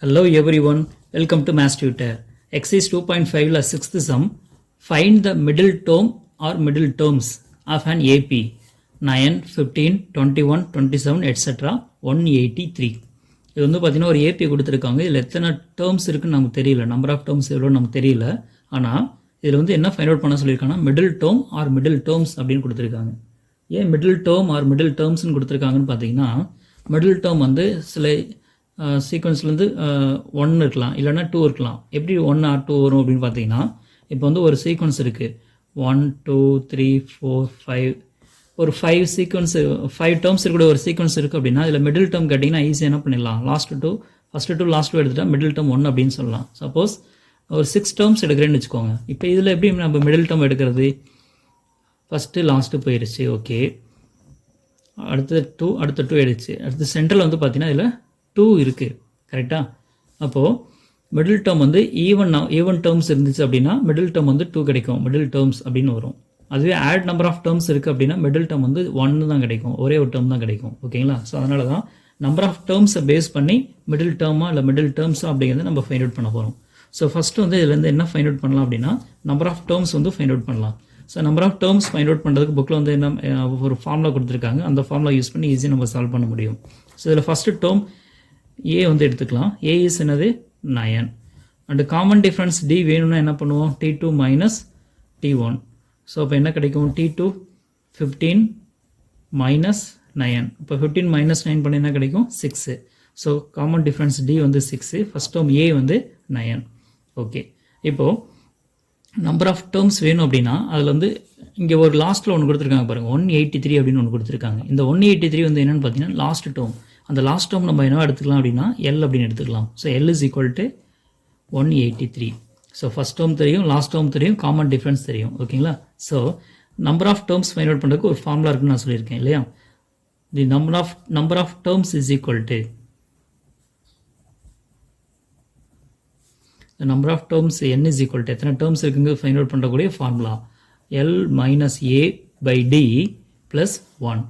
Hello everyone, welcome to Mass Tutor. Exercise 2.5 la 6th sum. Find the middle term or middle terms of an AP 9, 15, 21, 27, etc. 183. இது வந்து பார்த்தீங்கன்னா ஒரு AB கொடுத்துருக்காங்க. இதில் எத்தனை terms இருக்குன்னு நமக்கு தெரியல, நம்பர் ஆஃப் டேர்ம்ஸ் எவ்வளோ நமக்கு தெரியல. ஆனால் இதில் வந்து என்ன ஃபைண்ட் அவுட் பண்ண சொல்லியிருக்காங்கன்னா middle term or middle terms அப்படின்னு கொடுத்துருக்காங்க. ஏன் மிடில் டேர்ம் ஆர் மிடில் டேர்ம்ஸ்னு கொடுத்துருக்காங்கன்னு பார்த்தீங்கன்னா மிடில் டேர்ம் வந்து சில சீக்வன்ஸ்லேருந்து 1 இருக்கலாம், இல்லைனா 2 இருக்கலாம். எப்படி 1 ஆர் 2 வரும் அப்படின்னு பார்த்தீங்கன்னா, இப்போ வந்து ஒரு சீக்வன்ஸ் இருக்குது 1 2 3 4 5, ஒரு 5 சீக்வன்ஸ் 5 டேர்ம்ஸ் இருக்கக்கூடிய ஒரு சீக்வன்ஸ் இருக்குது அப்படின்னா இதில் மிடில் டேர்ம் கேட்டிங்கன்னா ஈஸியாக என்ன பண்ணிடலாம், ஃபஸ்ட்டு டூ லாஸ்ட் டூ எடுத்துகிட்டா மிடில் டேர்ம் 1 அப்படின்னு சொல்லலாம். சப்போஸ் ஒரு 6 டேர்ம்ஸ் எடுக்கிறேன்னு வச்சுக்கோங்க. இப்போ இதில் எப்படி நம்ம மிடில் டேர்ம் எடுக்கிறது, ஃபஸ்ட்டு லாஸ்ட்டு போயிடுச்சு, ஓகே, அடுத்து 2 எடுச்சு, அடுத்து சென்ட்ரல் வந்து பார்த்தீங்கன்னா இதில் 2 இருக்குது, கரெக்டாக. அப்போது மிடில் டேர்ம் வந்து ஈவன் டேர்ம்ஸ் இருந்துச்சு அப்படின்னா மிடில் டேர்ம் வந்து 2 கிடைக்கும், மிடில் டேர்ம்ஸ் அப்படின்னு வரும். அதுவே ஆட் நம்பர் ஆஃப் டேர்ம்ஸ் இருக்குது அப்படின்னா மிடில் டேர்ம் வந்து 1 தான் கிடைக்கும், ஒரே ஒரு டேர்ம் தான் கிடைக்கும், ஓகேங்களா. ஸோ அதனால தான் நம்பர் ஆஃப் டேர்ம்ஸை பேஸ் பண்ணி மிடில் டேர்மா இல்லை மிடில் டேர்ம்ஸா அப்படிங்கிறத நம்ம ஃபைண்ட் அவுட் பண்ண போகிறோம். ஸோ ஃபஸ்ட்டு வந்து இதுலேருந்து என்ன ஃபைண்ட் அவுட் பண்ணலாம் அப்படின்னா நம்பர் ஆஃப் டேர்ம்ஸ் வந்து ஃபைண்ட் அவுட் பண்ணலாம். So number of terms find out பண்ணுறதுக்கு புக்கில் வந்து என்ன ஒரு ஃபார்முலா கொடுத்துருக்காங்க, அந்த ஃபார்முலா யூஸ் பண்ணி ஈஸியாக நம்ம சால்வ் பண்ண முடியும். ஸோ இதில் ஃபஸ்ட்டு டேர்ம் ஏ வந்து எடுத்துக்கலாம். ஏ இஸ் என்னது 9. அண்டு காமன் டிஃப்ரென்ஸ் டி வேணும்னா என்ன பண்ணுவோம், T2 மைனஸ் T1. ஸோ அப்போ என்ன கிடைக்கும், T2 15 மைனஸ் 9. இப்போ 15 மைனஸ் 9 பண்ணி என்ன கிடைக்கும் 6. ஸோ காமன் டிஃப்ரென்ஸ் டி வந்து 6, ஃபஸ்ட் டேர்ம் ஏ வந்து 9. ஓகே, இப்போது நம்பர் ஆஃப் டேர்ம்ஸ் வேணும் அப்படின்னா அதில் வந்து இங்கே ஒரு லாஸ்ட்டில் ஒன்று கொடுத்துருக்காங்க பாருங்கள், 183 அப்படின்னு ஒன்று கொடுத்துருக்காங்க. இந்த 183 வந்து என்னென்னு பார்த்தீங்கன்னா லாஸ்ட் டேர்ம். அந்த லாஸ்ட் டேர்ம் நம்ம என்ன எடுத்துக்கலாம் அப்படின்னா எல் அப்படின்னு எடுத்துக்கலாம். So L is equal to 183. So first term தெரியும், லாஸ்ட் டேர்ம் தெரியும், காமன் டிஃப்ரென்ஸ் தெரியும், ஓகேங்களா. So number of terms find out பண்ணுறதுக்கு ஒரு ஃபார்முலா இருக்குன்னு நான் சொல்லியிருக்கேன் இல்லையா. The number of terms is equal to number of terms n is equal to எத்தனை டேர்ம்ஸ் இருக்குங்க ஃபைண்ட் அவுட் பண்ணக்கூடிய formula L minus A by D plus 1.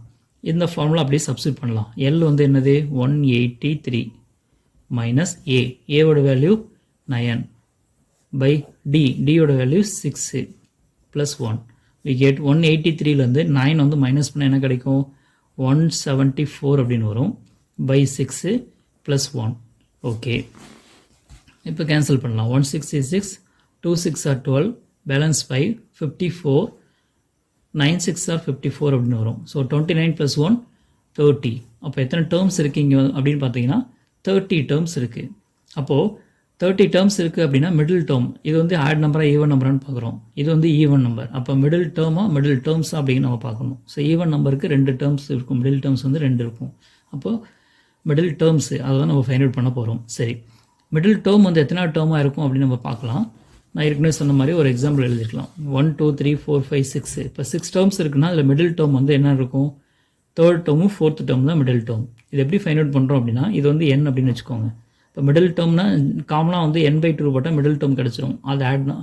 இந்த ஃபார்முலா அப்படியே சப்ஸ்டிட் பண்ணலாம். எல் வந்து என்னது 183 மைனஸ் ஏவோட வேல்யூ 9 பை டியோட வேல்யூ 6 ப்ளஸ் 1. வி கெட் 183லேருந்து 9 வந்து மைனஸ் பண்ண என்ன கிடைக்கும் 174 அப்படின்னு வரும், பை 6 ப்ளஸ் 1. ஓகே, இப்போ கேன்சல் பண்ணலாம். 166 2 6 are 12, பேலன்ஸ் 5 54, 9 6 are 54 அப்படின்னு வரும். ஸோ 29 + 1 30. அப்போ எத்தனை டேர்ம்ஸ் இருக்கீங்க அப்படின்னு பார்த்தீங்கன்னா 30 டேர்ம்ஸ் இருக்குது. அப்போது 30 டேர்ம்ஸ் இருக்குது அப்படின்னா மிடில் டேர்ம் இது வந்து ஆட் நம்பராக ஈவன் நம்பரான்னு பார்க்குறோம். இது வந்து ஈவன் நம்பர். அப்போ மிடில் டேர்ம்ஸ் அப்படின்னு நம்ம பார்க்கணும். ஸோ ஈவன் நம்பருக்கு 2 டேர்ம்ஸ் இருக்கும், மிடில் டேர்ம்ஸ் வந்து 2 இருக்கும். அப்போது மிடில் டேர்ம்ஸு அதை தான் நம்ம ஃபைண்ட் அவுட் பண்ண போகிறோம். சரி, மிடில் டேர்ம் வந்து எத்தனை டேர்மாக இருக்கும் அப்படின்னு நம்ம பார்க்கலாம். நான் ஏற்கனவே சொன்ன மாதிரி ஒரு எக்ஸாம்பிள் எழுதிக்கலாம். 1 2 3 4 5 6. இப்போ 6 டேர்ம்ஸ் இருக்குன்னா அதில் மிடில் டேர்ம் வந்து என்ன இருக்கும், 3rd டேர்மும் 4th டேர்ம் தான் மிடில் டேர்ம். இது எப்படி ஃபைண்ட் அவுட் பண்ணுறோம் அப்படின்னா இது வந்து n அப்படின்னு வச்சுக்கோங்க. இப்போ மிடில் டேர்ம்னா காமனாக வந்து n/2 போட்டால் மிடில் டேர்ம் கிடச்சிரும். அது ஆட்னா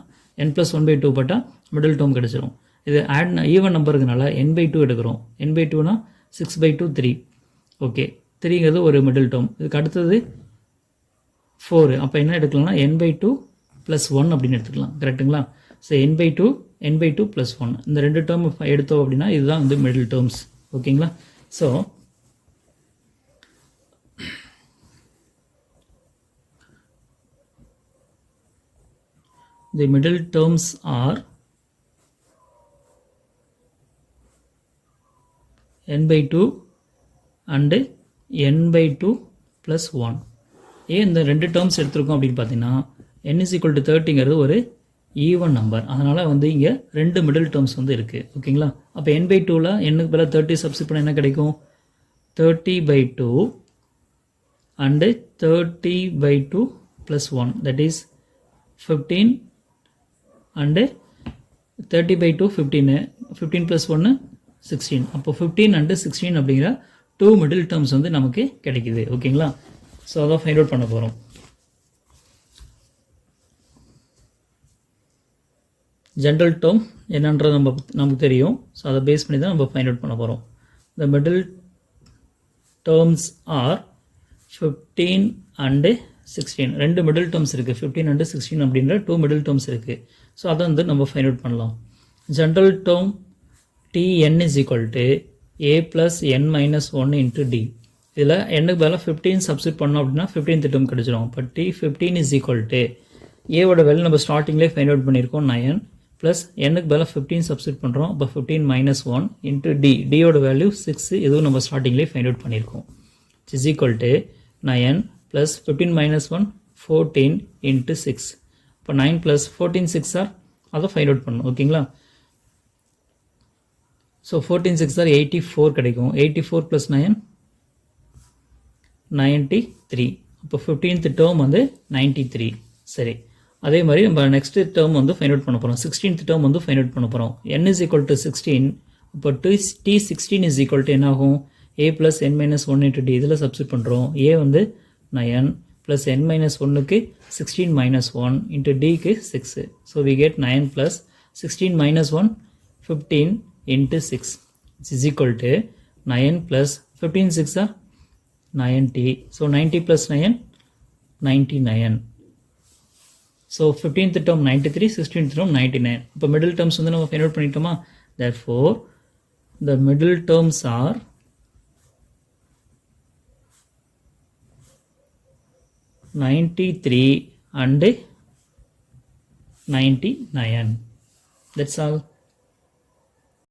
n+1/2 போட்டால் மிடில் டேர்ம் கிடச்சிரும். இது ஆட் ஈவன் நம்பருக்குனால n/2 எடுக்கிறோம். n/2னா 6/2 3. ஓகே, 3ங்கிறது ஒரு மிடில் டேர்ம். இதுக்கு அடுத்தது 4. அப்போ என்ன எடுக்கலாம்னா n/2 + 1 அப்படின்னு எடுத்துக்கலாம், கரெக்டுங்களா. ஸோ n/2 + 1 இந்த 2 டேர்ம் எடுத்தோம் அப்படின்னா இதுதான் வந்து மிடில் டேர்ம்ஸ், ஓகேங்களா. So the middle terms R n/2 and n/2 + 1. ஏன் இந்த 2 டேர்ம்ஸ் எடுத்திருக்கோம் அப்படின்னு பார்த்தீங்கன்னா n = 30ங்கிறது ஒரு ஈவன் நம்பர். அதனால் வந்து இங்கே 2 மிடில் டேர்ம்ஸ் வந்து இருக்குது, ஓகேங்களா. அப்போ n/2ல் n-க்கு பதிலாக 30 சப்ஸ்டிட் பண்ண என்ன கிடைக்கும், 30/2 அண்டு 30/2 + 1, தட் இஸ் 15 அண்டு 30/2 15 + 1 16. அப்போ 15 அண்டு 16 அப்படிங்கிற 2 மிடில் டேர்ம்ஸ் வந்து நமக்கு கிடைக்குது, ஓகேங்களா. ஸோ அதான் ஃபைண்ட் அவுட் பண்ண போகிறோம். ஜென்ரல் டேர்ம் என்னன்றது நமக்கு தெரியும். ஸோ அதை பேஸ் பண்ணி தான் நம்ம ஃபைண்ட் அவுட் பண்ண போகிறோம். த மிடில் டேர்ம்ஸ் ஆர் 15 அண்டு 16 ரெண்டு மிடில் டேர்ம்ஸ் இருக்குது 15 அண்டு 16 அப்படின்ற 2 மிடில் டேர்ம்ஸ் இருக்குது ஸோ அதை வந்து நம்ம ஃபைண்ட் அவுட் பண்ணலாம் general term tn is equal to a plus n minus 1 into d இதில் என்னுக்கு பதிலாக 15 சப்ஸ்டிட் பண்ணோம் அப்படின்னா 15th டேர்ம் கிடச்சிரும் இப்போ t15 is equal to ஏவோட வேல்யூ நம்ம ஸ்டார்டிங்லேயே ஃபைண்ட் அவுட் பண்ணியிருக்கோம் 9 ப்ளஸ் என்னுக்கு பதிலாக 15 சப்ஸ்டிட் பண்ணுறோம் இப்போ 15 minus 1 into d டியோட வேல்யூ 6 இதுவும் நம்ம ஸ்டார்டிங்லேயே ஃபைண்ட் அவுட் பண்ணியிருக்கோம் is equal to 9 plus 15 minus 1 14 into 6 இப்போ 9 plus 14 6 ஆர் அதை ஃபைண்ட் அவுட் பண்ணணும் ஓகேங்களா ஸோ 14 6 ஆர் 84 கிடைக்கும் 84 plus 9 93 இப்போ 15th டேர்ம் வந்து 93 சரி அதே மாதிரி நம்ம நெக்ஸ்ட் டேர்ம் வந்து ஃபைண்ட் அவுட் பண்ண போகிறோம் 16th டேர்ம் வந்து ஃபைண்ட் அவுட் பண்ண போகிறோம் n is equal to 16 இப்போ t16 is equal to என்ன ஆகும் a plus n minus 1 into d இதில் சப்ஸ்டிட் பண்ணுறோம் a வந்து 9 plus n minus 1க்கு 16 minus 1 into dக்கு 6 so we get 9 plus 16 minus 1 15 into 6 which is equal to 9 plus 15 6 are 90 so 90 plus 9 99 so 15th term 93 16th term 99 இப்போ middle terms வந்து நம்ம find out பண்ணிட்டோமா therefore the middle terms are 93 and 99 that's all